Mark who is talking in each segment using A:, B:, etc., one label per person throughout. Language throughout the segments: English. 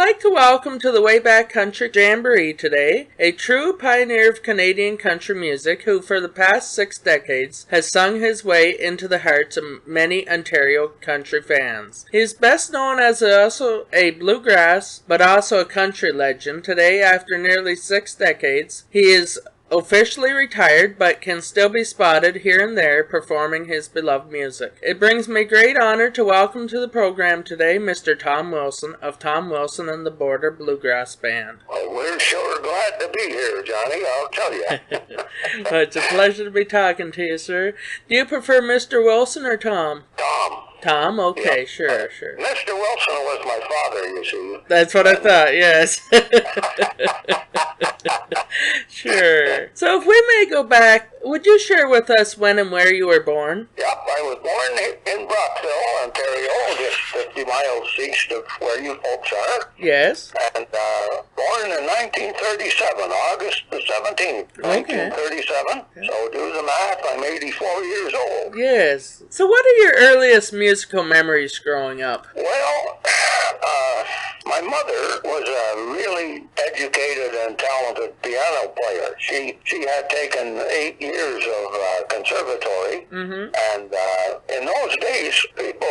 A: like to welcome to the Wayback Country Jamboree today a true pioneer of Canadian country music who for the past 6 decades has sung his way into the hearts of many Ontario country fans. He is best known as also a bluegrass but also a country legend. Today, after nearly 6 decades, he is officially retired, but can still be spotted here and there performing his beloved music. It brings me great honor to welcome to the program today Mr. Tom Wilson of Tom Wilson and the Border Bluegrass Band.
B: Well, we're sure glad to be here, Johnny, I'll tell you.
A: Well, it's a pleasure to be talking to you, sir. Do you prefer Mr. Wilson or Tom?
B: Tom.
A: Tom? Okay,
B: Yeah.
A: sure.
B: Mr. Wilson was my father, you see.
A: That's what I thought, yes. Sure. So if we may go back, would you share with us when and where you were born?
B: Yep, I was born in Brockville, Ontario, just 50 miles east of where you folks are.
A: Yes.
B: And born in 1937, August the 17th, 1937. Okay. So do the math, I'm 84 years old.
A: Yes. So what are your earliest musical memories growing up?
B: Well, my mother was a really educated and talented piano player. She had taken 8 years of conservatory, and in those days, people,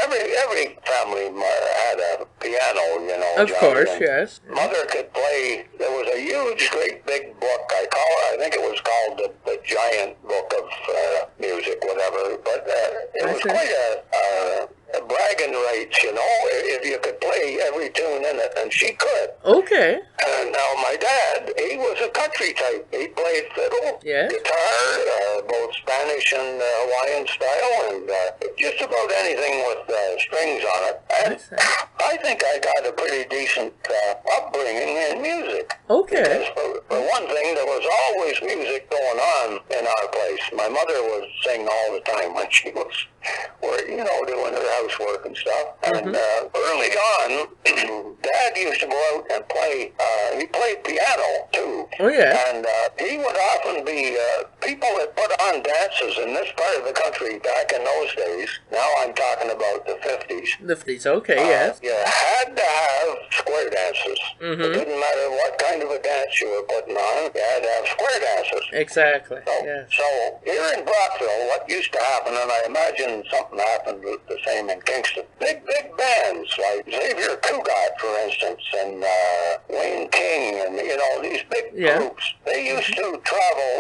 B: every family had a piano, you know.
A: Of course, yes.
B: Mother could play. There was a huge, great big book. I think it was called the Giant Book of Music, whatever. But it was quite a bragging rights, you know, if you could play every tune in it, and she could. Okay. And now my dad, he was a country type. He played fiddle, guitar, both Spanish and Hawaiian style, and just about anything with strings on it. And I think I got a pretty decent upbringing in music. Okay. Because for one thing, there was always music going on in our place. My mother would sing all the time when she was, you know, doing her housework and stuff. And early on, Dad used to go out and play. He played piano too. Oh yeah. And he would often be people that put on dances in this part of the country back in those days. Now I'm talking about the 50s. The 50s. Okay. Yes. You had to have square dances. It didn't matter what kind of a dance you were putting on. You had to have square dances. Exactly. So here in Brockville, what used to happen, and I imagine something happened the same in Kingston. Big bands like Xavier Cugat, for instance, and Wayne King, and you know these big groups. They used to travel.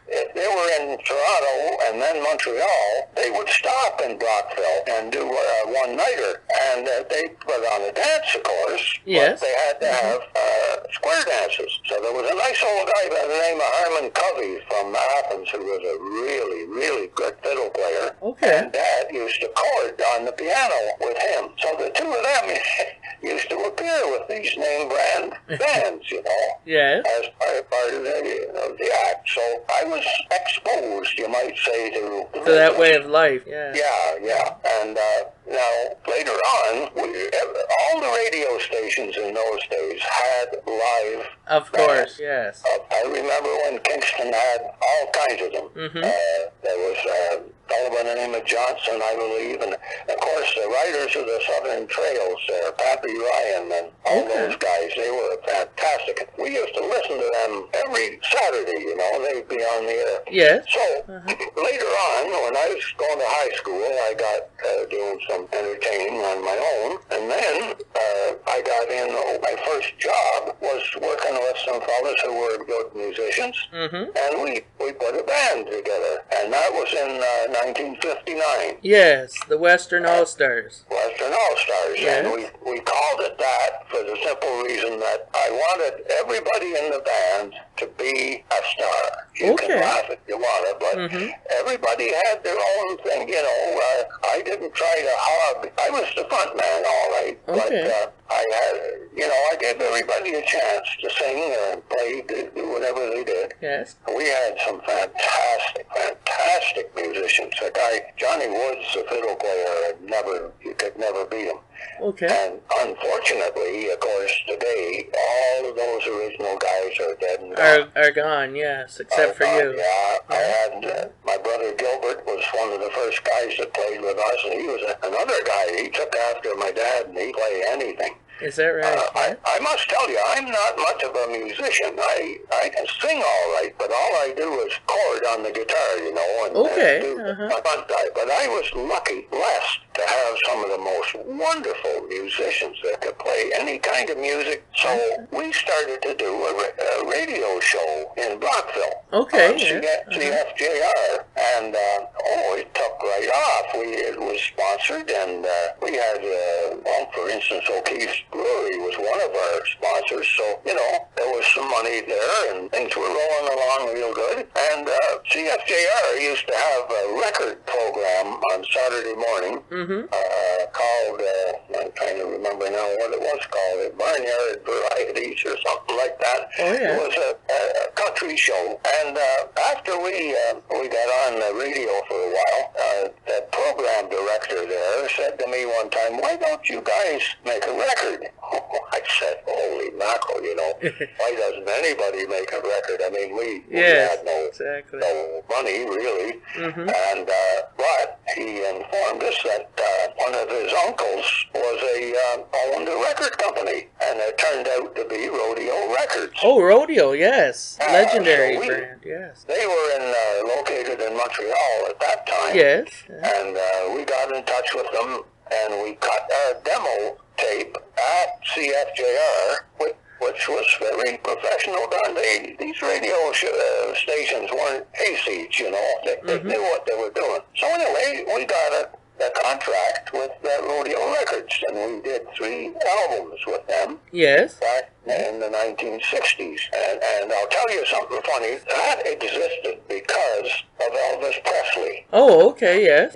B: If they were in Toronto and then Montreal, they would stop in Brockville and do a one-nighter, and they put on a dance, of course. Yes. But they had to have square dances. So there was a nice old guy by the name of Harmon Covey from Athens who was a really, really good fiddle player. Okay. And Dad used to chord on the piano with him. So the two of them used to appear with these name brand bands, you know. Yes. As part of the act. So I was exposed, you might say, to that way of life. Yeah. Yeah. And now, later on, all the radio stations in those days had live. Of course, yes. I remember when Kingston had all kinds of them. There was a fellow by the name of Johnson, I believe, and of course the riders of the Southern Trails, Pappy Ryan and all those guys, they were fantastic. We used to listen to them every Saturday, you know, they'd be on the air. Yes. So, later on, when I was going to high school, I got doing some entertaining on my own, and then I got in, my first job was working with some fellas who were good musicians, and we put a band together, and that was in 1959. Yes, the Western All-Stars. Western All-Stars, and we called it that for the simple reason that I wanted everybody in the band to be a star. You can laugh if you want it, but everybody had their own thing, you know. I didn't try to hog. I was the front man, all right, but I had, you know, I gave everybody a chance to sing and play, do whatever they did. Yes. We had some fantastic musicians. A guy, Johnny Woods, the fiddle player, you could never beat him. Okay. And unfortunately, of course, today, all of those original guys are dead and gone. Are gone, yes, except for you. Yeah, I had, my brother Gilbert was one of the first guys that played with us, and he was another guy. He took after my dad, and he played anything.
A: Is that right?
B: I must tell you, I'm not much of a musician. I can sing all right, but all I do is chord on the guitar, you know, and do the front side. But I was lucky, blessed, to have some of the most wonderful musicians that could play any kind of music. So we started to do a radio show in Brockville.
A: Okay.
B: CFJR. And, it took right off. It was sponsored, and we had, for instance, O'Keefe's Brewery was one of our sponsors. So, you know, there was some money there, and things were rolling along real good. And CFJR used to have a record program on Saturday morning called, I'm trying to remember now what it was called, Barnyard Varieties or something like that.
A: Oh, yeah.
B: It was a country show. And after we got on the radio for a while, the program director there said to me one time, "Why don't you guys make a record?" I said, "Holy mackerel, you know, why doesn't anybody make a record?" I mean, we had no money, really. And but he informed us that one of his uncles owned a record company, and it turned out to be Rodeo Records.
A: Oh, Rodeo, yes. Legendary brand, yes.
B: They were located in Montreal at that time.
A: Yes.
B: And we got in touch with them, and we cut a demo tape at CFJR, which was very professional done. These radio stations weren't hayseeds, you know. They knew what they were doing. So anyway, we got a contract with Rodeo Records, and we did 3 albums with them.
A: Yes.
B: Back in the 1960s. And I'll tell you something funny. That existed because of Elvis Presley.
A: Oh, okay, yes.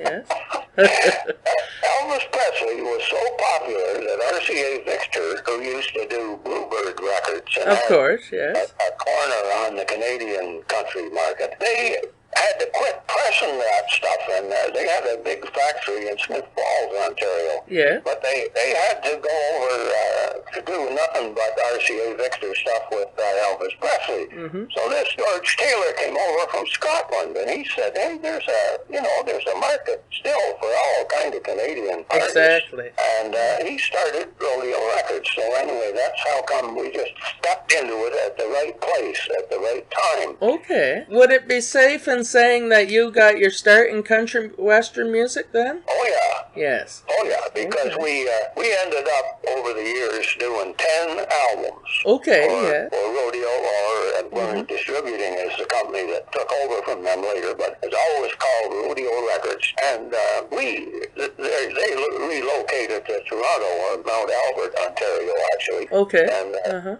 B: Elvis Presley was so popular that RCA Victor, who used to do Bluebird Records, and
A: of course, yes,
B: a corner on the Canadian country market, they had to quit pressing that stuff, and they had a big factory in Smith Falls, Ontario.
A: Yeah.
B: But they had to go over to do nothing but RCA Victor stuff with Elvis Presley. So this George Taylor came over from Scotland, and he said, "Hey, there's a market still for all kind of Canadian artists."
A: Exactly.
B: And he started Rodeo Records. So anyway, that's how come we just stepped into it at the right place at the right time.
A: Okay. Would it be safe in saying that you got your start in country western music then?
B: Oh yeah.
A: Yes.
B: Oh yeah, because we ended up over the years doing 10 albums.
A: Okay.
B: For Rodeo, or Distributing is the company that took over from them later, but it's always called Rodeo Records. And they relocated to Toronto, or Mount Albert, Ontario, actually.
A: Okay.
B: And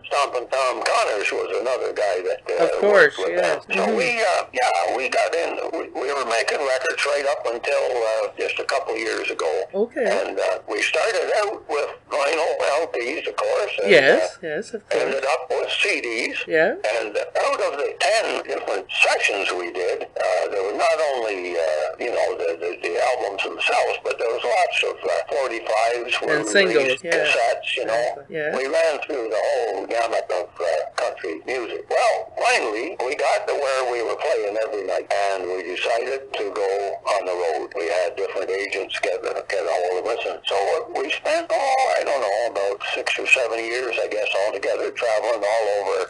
B: Stompin' Tom Connors was another guy that
A: of course,
B: worked with
A: yes.
B: them. So we got in. We were making records right up until just a couple years ago.
A: Okay.
B: And we started out with vinyl LPs, of course. And,
A: yes, of course.
B: Ended up with CDs.
A: Yeah.
B: And out of the 10 different sections we did, there was not only the albums themselves, but there was lots of 45s
A: and singles,
B: cassettes. You know, we ran through the whole gamut of country music. Well, finally, we got to where we were playing every night, and we decided to go on the road. We had different agents get a hold of us, and so we spent, I don't know, about 6 or 7 years, I guess, altogether, traveling all over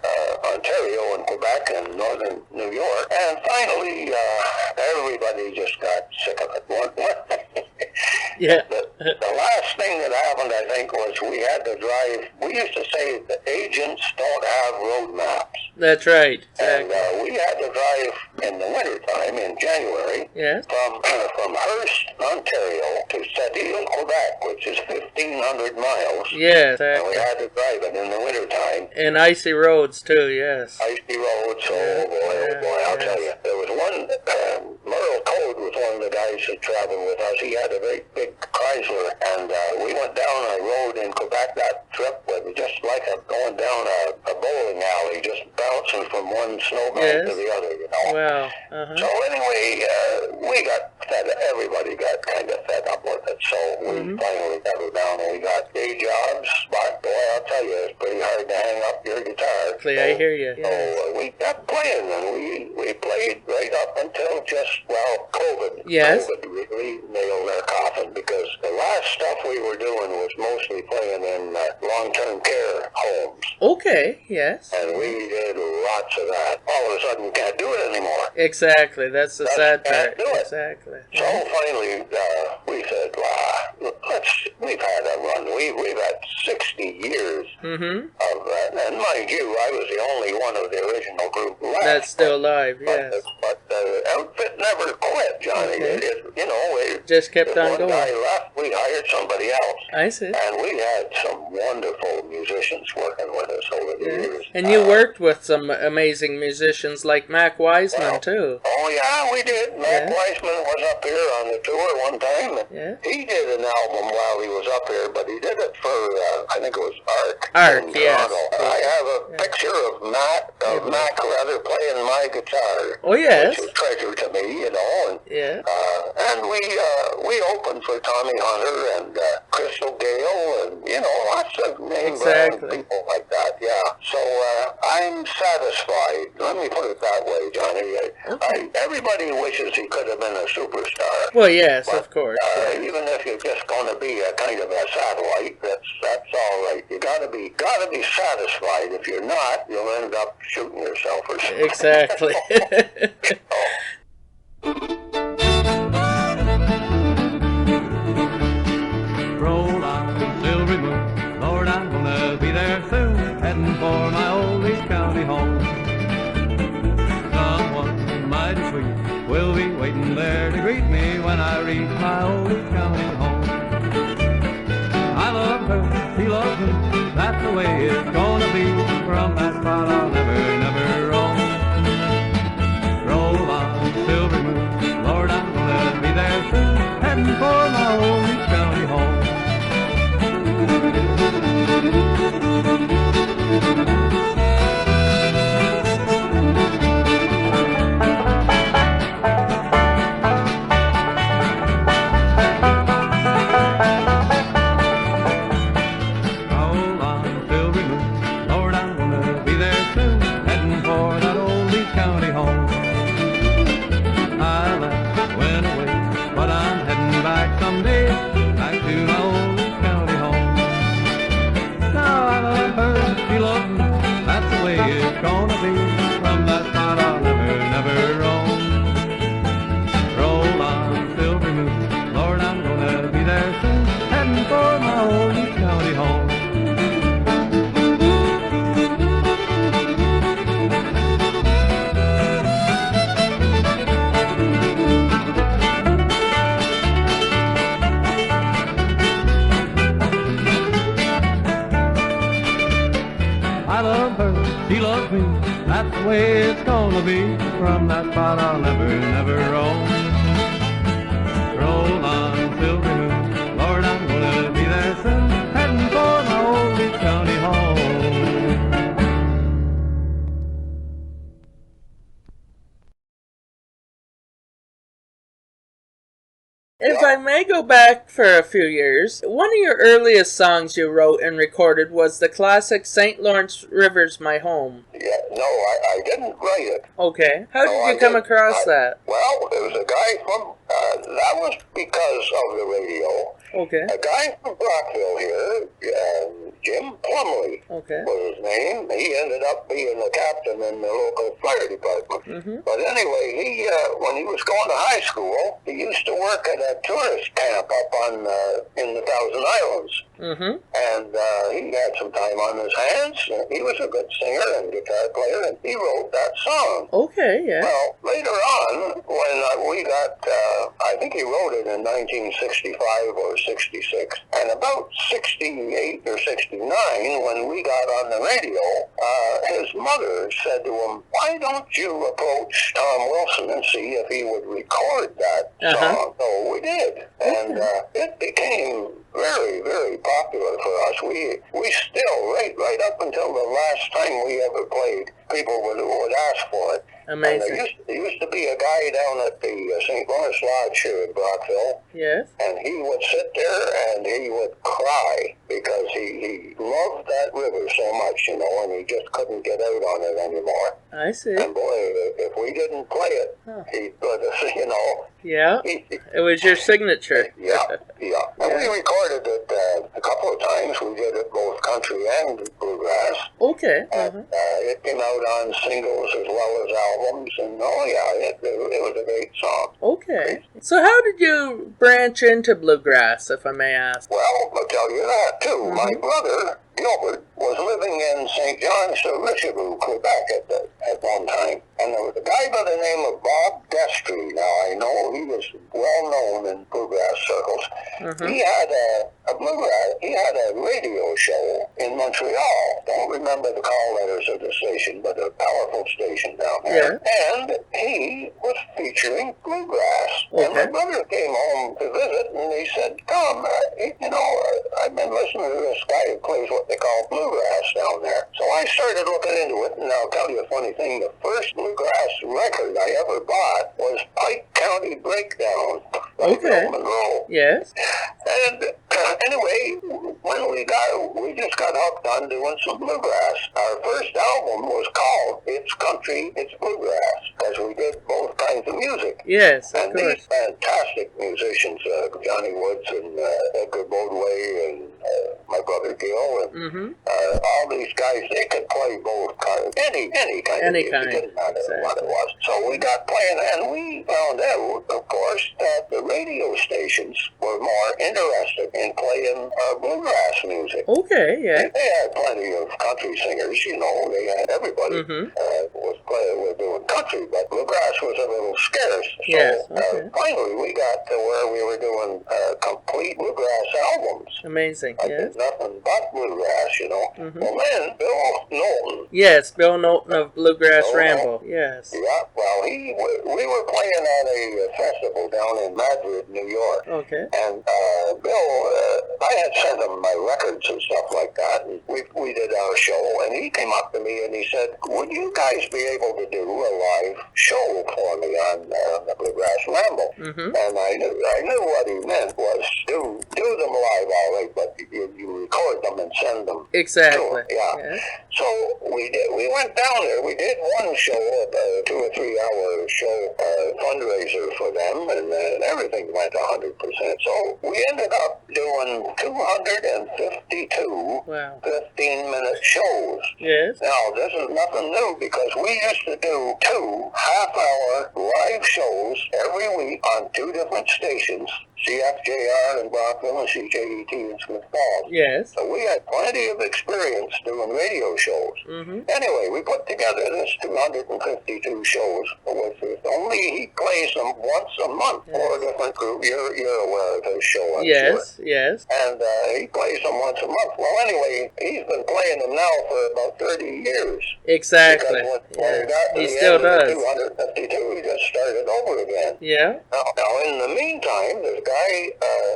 B: Ontario and Quebec and northern New York. And finally, everybody just got sick of it.
A: Yeah.
B: The last thing that happened, I think, was we had to drive. We used to say that agents don't have road maps.
A: That's right. Exactly.
B: And we had to drive in the wintertime, in January, from Hearst, Ontario, to Sept-Îles, Quebec, which is 1,500 miles.
A: Yes, exactly.
B: And we had to drive it in the wintertime.
A: And icy roads, too, yes.
B: Icy roads, oh boy, I'll tell you. There was one, Merle Code was one of the guys that traveled with us. He had a very big Chrysler, and we went down a road in Quebec that trip with just like going down a bowling alley, just bouncing from one snowbank to the other, you know.
A: Wow.
B: So anyway, everybody got kind of fed up with it, so we finally settled down and we got day jobs. But boy, I'll tell tell you, it's pretty hard to hang up your guitar.
A: I hear you. Yes.
B: So we kept playing, and we played right up until just, well, COVID.
A: Yes.
B: COVID really nailed our coffin, because the last stuff we were doing was mostly playing in long-term care homes.
A: Okay, yes.
B: And we did lots of that. All of a sudden, we can't do it anymore.
A: Exactly, that's the sad part.
B: Do it.
A: Exactly.
B: So finally, we said, we've had a run. We've had 60 years of that. And mind you, I was the only one of the original group left.
A: That's still alive, yes.
B: But the outfit never quit, Johnny.
A: Okay.
B: It
A: just kept on
B: going. One guy left, we hired somebody else.
A: I see.
B: And we had some wonderful musicians working with us over the years.
A: And you worked with some amazing musicians like Mac Wiseman, too.
B: Oh, yeah, we did. Mac Wiseman was up here on the tour one time. And he did an album while he was up here, but he did it for, I think it was Ark.
A: Yes.
B: I have a picture of Mac playing my guitar.
A: Oh, yes.
B: Which is a treasure to me, you know. And we opened for Tommy Hunter and Crystal Gale and, lots of name brand people like that, So I'm satisfied. Let me put it that way, Johnny. Everybody wishes he could have been a superstar.
A: Well, yes, but, of course.
B: Even if you're just going to be a kind of a satellite, that's all right. You gotta be satisfied. If you're not, you'll end up shooting yourself or something.
A: Exactly.
C: Roll on, silvery moon, Lord, I'm gonna be there soon, heading for my old East County home. Someone mighty sweet will be waiting there to greet me when I reach my old East County home. I love her, she loves me, that's the way it's gonna be. From that spot I'll never roam. Roll on, silvery moon, Lord, I'm gonna be there soon, heading for my old East County home. She loves me, that's the way it's gonna be. From that spot I'll never roam. Roll on, silvery moon, Lord, I'm gonna be there soon, heading for my old East County home.
A: If I may go back for a few years, one of your earliest songs you wrote and recorded was the classic St. Lawrence River's My Home.
B: Yeah, no, I didn't write it.
A: Okay. How did you come across that?
B: Well, it was a guy from, that was because of the radio.
A: Okay.
B: A guy from Brockville here, Jim Plumley was his name. He ended up being a captain in the local fire department. But anyway, he when he was going to high school, he used to work at a tourist camp up on in the Thousand Islands. And he had some time on his hands. He was a good singer and guitar player, and he wrote that song.
A: Okay, yeah.
B: Well, later on, when we got, I think he wrote it in 1965 or 66, and about 68 or 69, when we got on the radio, his mother said to him, "Why don't you approach Tom Wilson and see if he would record that song?" So we did, and it became very, very popular for us. We still, right up until the last time we ever played, people would ask for it.
A: Amazing.
B: And there used to be a guy down at the St. Lawrence Lodge here in Brockville.
A: Yes.
B: And he would sit there and he would cry because he loved that river so much, you know, and he just couldn't get out on it anymore.
A: I see.
B: And boy, if we didn't play it, he'd put us, you know.
A: Yeah. It was your signature.
B: Yeah. And we recorded it a couple of times. We did it both country and bluegrass.
A: Okay.
B: And it came out on singles as well as albums. And it was a great song.
A: Okay. So how did you branch into bluegrass, if I may ask?
B: Well, I'll tell you that, too. My brother, Gilbert, was living in St. John's, Richelieu, Quebec at one time. And there was a guy by the name of Bob Destry. Now, I know he was well known in bluegrass circles. He had a bluegrass, he had a radio show in Montreal. Don't remember the call letters of the station, but a powerful station down there. Yeah. And he was featuring bluegrass. Okay. And my brother came home to visit, and he said, Tom, you know, I've been listening to this guy who plays what they call bluegrass down there. So I started looking into it, and I'll tell you a funny thing. The first bluegrass record I ever bought was Pike County Breakdown by Bill Monroe. Yes. And anyway, when we just got hooked on doing some bluegrass. Our first album was called It's Country, It's Bluegrass, because we did both kinds of music. Yes, of course. These fantastic musicians, Johnny Woods and Edgar Bodway and my brother Gil, and all these guys, they could play both kinds, any kind of music. It didn't matter what it was. So we got playing, and we found out, of course, that the radio stations were more interested in playing bluegrass music. Okay, yeah. They had plenty of country singers, you know, they had everybody was doing country, but bluegrass was a little scarce. So finally we got to where we were doing complete bluegrass albums. Amazing. I did nothing but bluegrass, you know. Well, then Bill Knowlton. Yes, Bill Knowlton of Bluegrass Ramble. Yes. Yeah, well, we were playing at a festival down in Madrid, New York. Okay. And Bill, I had sent him my records and stuff like that, and we did our show, and he came up to me and he said, would you guys be able to do a live show for me on the Bluegrass Ramble? And I knew what he meant was do them live, all right, but you record them and send them. Exactly. Yeah. So we did. We went down there. We did one show, a 2 or 3 hour show, fundraiser for them, and everything went 100%. So we ended up doing 252 15-minute shows. Yes. Now, this is nothing new because we used to do 2 half-hour live shows every week on 2 different stations, CFJR in Brockville and CJET in Smith Falls. Yes. So we had plenty of experience doing radio shows. Anyway, we put together this 252 shows, which only he plays them once a month for a different group. You're aware of his show, I'm sure. Yes. And he plays them once a month. Well, anyway, he's been playing them now for about 30 years. Exactly. When he still does. 252, he just started over again. Yeah. Now, in the meantime, there's a guy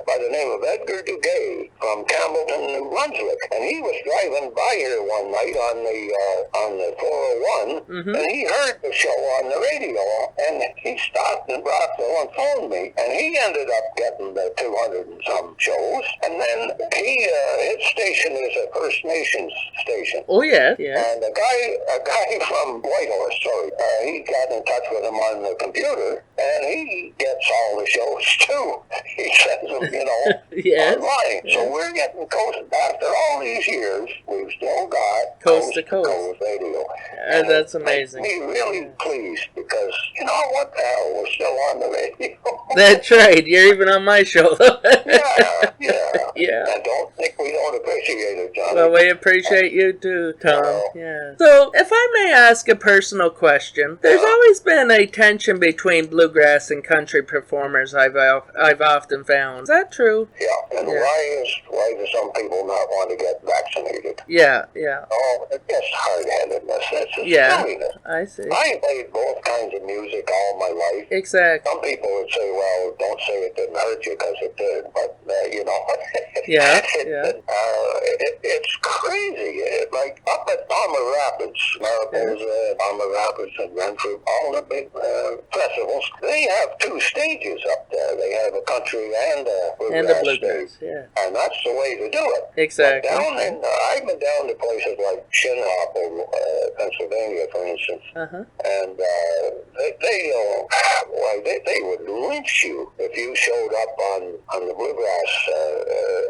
B: by the name of Edgar Duguay from Campbellton, New Brunswick, and he was driving by here one night on the 401, and he heard the show on the radio, and he stopped in Brockville and phoned me, and he ended up getting the 200 and some shows, and then his station is a First Nations station. Oh yeah. And a guy from Whitehorse, he got in touch with him on the computer, and he gets all the shows too. He sends them, you know, online. So we're getting coast. After all these years, we've still got coast to coast radio. And that's amazing. Makes me really pleased because, you know, what the hell, we're still on the radio. That's right. You're even on my show. Yeah. And don't think we don't appreciate it, Johnny. Well, we appreciate you too, Tom. Yeah. So, if I may ask a personal question, there's always been a tension between bluegrass and country performers. I've often found. Is that true? Yeah. And why do some people not want to get vaccinated? Yeah. Oh, it's just hard-headedness. It's silliness. I see. I played both kinds of music all my life. Exactly. Some people would say, well, don't say it didn't hurt you because it did, but, you know. It's crazy. Like, up at Palmer Rapids, Mariposa, Palmer Rapids, and Renfrew, all the big festivals. They have 2 stages up there. They have a country and a bluegrass stage.
A: Yeah.
B: And that's the way to do it.
A: Exactly.
B: But down in, I've been down to places like Shinhopper, Pennsylvania, for instance, and they would lynch you if you showed up on the bluegrass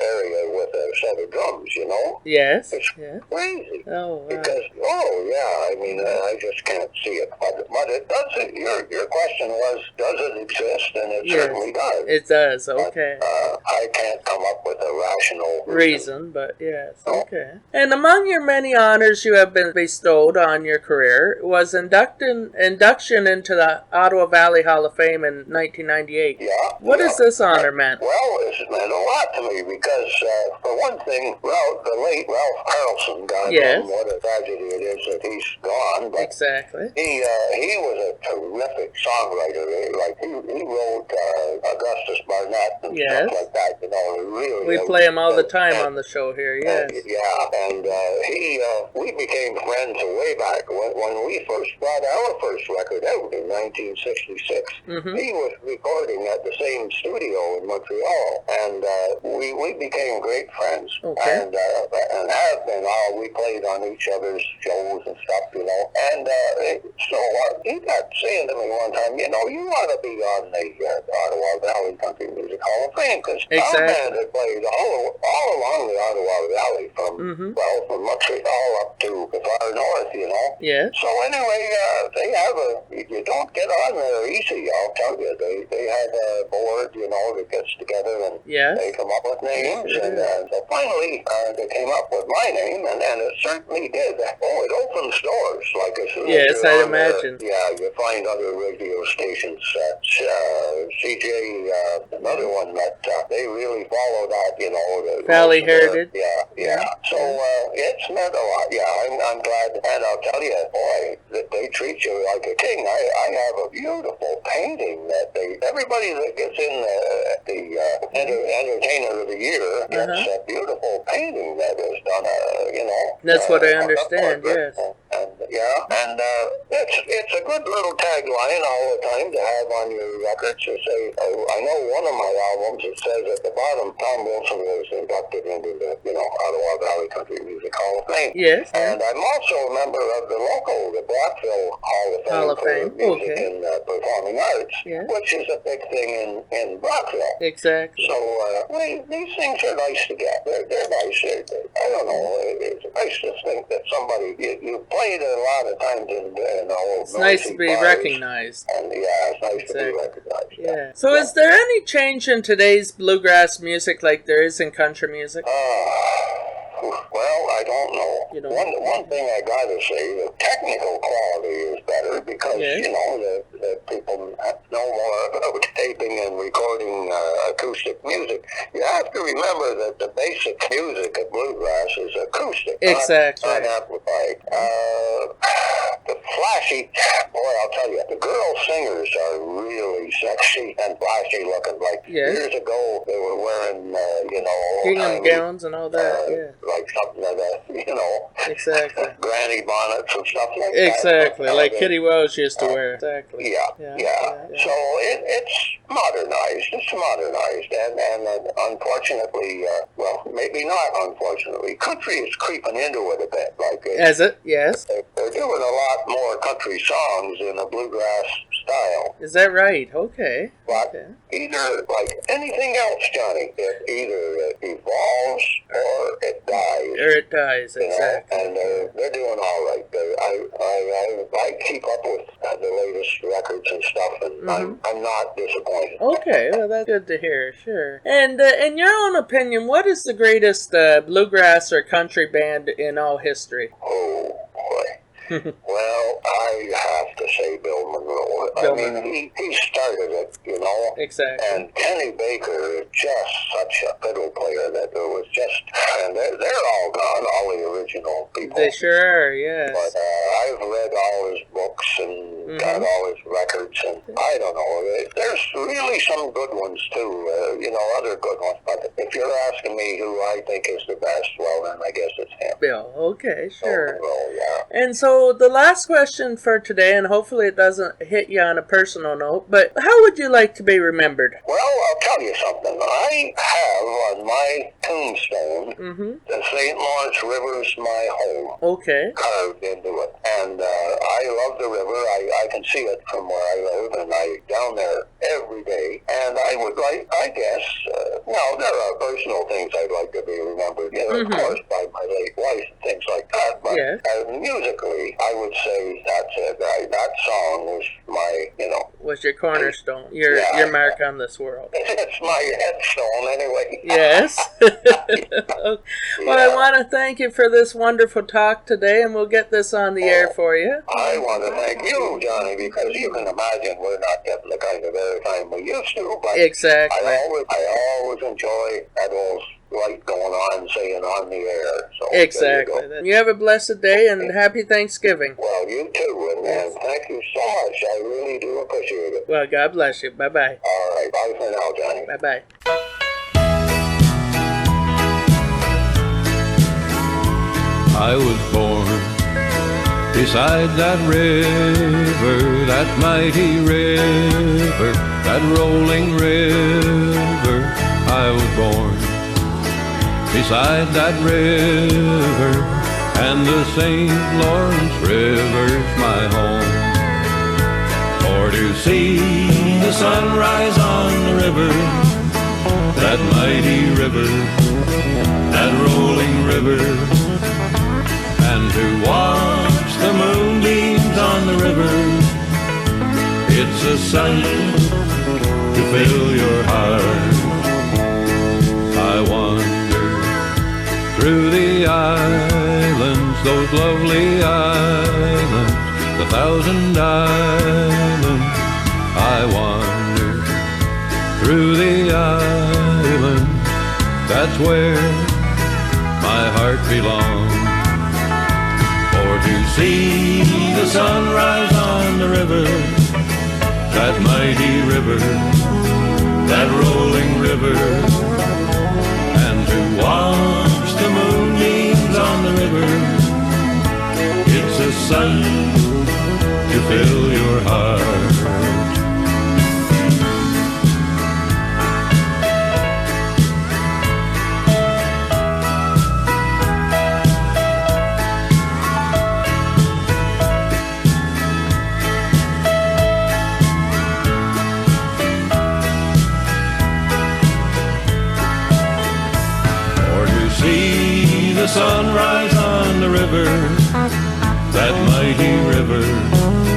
B: area with a set of drums, you know?
A: Yes.
B: It's crazy.
A: Oh, wow.
B: Because, I mean, I just can't see it. But it does, your question was, does it exist? And it certainly does.
A: It does, okay.
B: But, I can't come up with a rational
A: reason, but yes, okay. And among your many honors you have been bestowed on your career was induction into the Ottawa Valley Hall of Fame in 1998.
B: Yeah.
A: What has this honor meant?
B: Well, it's meant a lot to me because, for one thing, the late Ralph Carlson, God knows what a tragedy it is that he's gone. But
A: exactly.
B: He was a terrific songwriter. Like he wrote Augustus Barnett and stuff like that. You know, really.
A: We play him all the time on the show here. Yes.
B: And we became friends way back when we first brought our first record out in 1966. He was recording at the same studio in Montreal, and we became great friends. Okay. And have been. We played on each other's shows and stuff, you know. And so he got saying to me one time, you know, you ought to be on the Ottawa Valley Country Music Hall of Fame, because our band had played all along the Ottawa Valley from Montreal up to the far north, you know.
A: Yeah.
B: So anyway, they have you don't get on there easy, I'll tell you. They have a board, you know, that gets together and they come up with names. And so finally, they came up with my name, and it certainly did. Oh, it opens doors. Like as soon as you're
A: I'd
B: on
A: imagine.
B: you find other radio stations. CJ, another one that they really follow that, you know.
A: Valley Heritage.
B: Yeah. So it's meant a lot. Yeah, I'm glad. And I'll tell you, boy, that they treat you like a king. I have a beautiful painting that everybody that gets in the Entertainer of the Year gets a beautiful painting that is done, you know.
A: That's what I understand, yes.
B: And it's a good little tagline all the time to have on your records to say, I know one of my albums, it says at the bottom, Tom Wilson was inducted into the, Ottawa Valley Country Music Hall of Fame.
A: Yes.
B: And I'm also a member of the Brockville Hall of Fame for music and performing arts, which is a big thing in Brockville.
A: Exactly.
B: So these things are nice to get. They're nice. I don't know. It's nice to think that somebody, you played a lot of times in
A: it's nice to be recognized.
B: And it's nice to be recognized.
A: Yeah. So is there any change in today's bluegrass music like there is in country music?
B: Well, I don't know. One thing I gotta say, the technical quality is better because, the people know more about taping and recording acoustic music. You have to remember that the basic music of bluegrass is acoustic, not amplified. The flashy, boy, I'll tell you, the girl singers are really sexy and flashy looking. Like years ago, they were wearing,
A: gingham gowns and all that,
B: like something like that,
A: Exactly.
B: granny bonnets and stuff like
A: that.
B: Exactly,
A: like Kitty Wells used to wear. Exactly.
B: Yeah. So it's modernized. It's modernized, and unfortunately, well, maybe not unfortunately, country is creeping into it a bit. Like
A: Is it? Yes.
B: They're doing a lot more country songs in a bluegrass style.
A: Is that right? Okay.
B: But either, like anything else, Johnny, it evolves or it dies.
A: Exactly.
B: And they're doing all right. I keep up with the latest records and stuff, and I'm not disappointed.
A: Okay, well, that's good to hear, sure. And in your own opinion, what is the greatest bluegrass or country band in all history?
B: Oh, boy. Well, I I have to say Bill Monroe. I mean, he started it, you know.
A: Exactly.
B: And Kenny Baker is just such a fiddle player that it was just, and they're all gone, all the original people.
A: They sure are, yes.
B: But I've read all his books and got all his records, and I don't know. There's really some good ones too, you know, other good ones. But if you're asking me who I think is the best, well, then I guess it's him.
A: Bill, okay, sure.
B: Well, yeah.
A: And so the last question for today, and hopefully it doesn't hit you on a personal note, but how would you like to be remembered?
B: Well, I'll tell you something. I have on my tombstone, the St. Lawrence River's my home.
A: Okay.
B: Carved into it. And I love the river. I can see it from where I live, and I down there every day. And I would like, I guess, now there are personal things I'd like to be remembered, you know, of course, by my late wife and things like that. But musically, I would say that's it. That song was my, you know.
A: Was your cornerstone, your mark on this world.
B: It's my headstone anyway.
A: Yes. Well, I want to thank you for this wonderful talk today, and we'll get this on the air for you.
B: I want to thank you, Johnny, because you can imagine we're not getting the kind of airtime we used to. But
A: exactly.
B: I always enjoy that old light going on, saying on the air. So
A: exactly. You have a blessed day and happy Thanksgiving.
B: Well, you too, and thank you so much. I really do appreciate it.
A: Well, God bless you. Bye-bye.
B: All right. Bye for now, Johnny.
A: Bye-bye.
C: I was born beside that river, that mighty river, that rolling river. I was born beside that river, and the St. Lawrence River's my home. For to see the sunrise on the river, that mighty river, that rolling river, and to watch the moonbeams on the river, it's a sight to fill your heart. I wander through the islands, those lovely islands, the 1,000 islands. I wander through the islands, that's where my heart belongs. For to see the sunrise on the river, that mighty river, that rolling river, and to watch the moonbeams on the river, it's a sight to fill your heart. The sunrise on the river, that mighty river,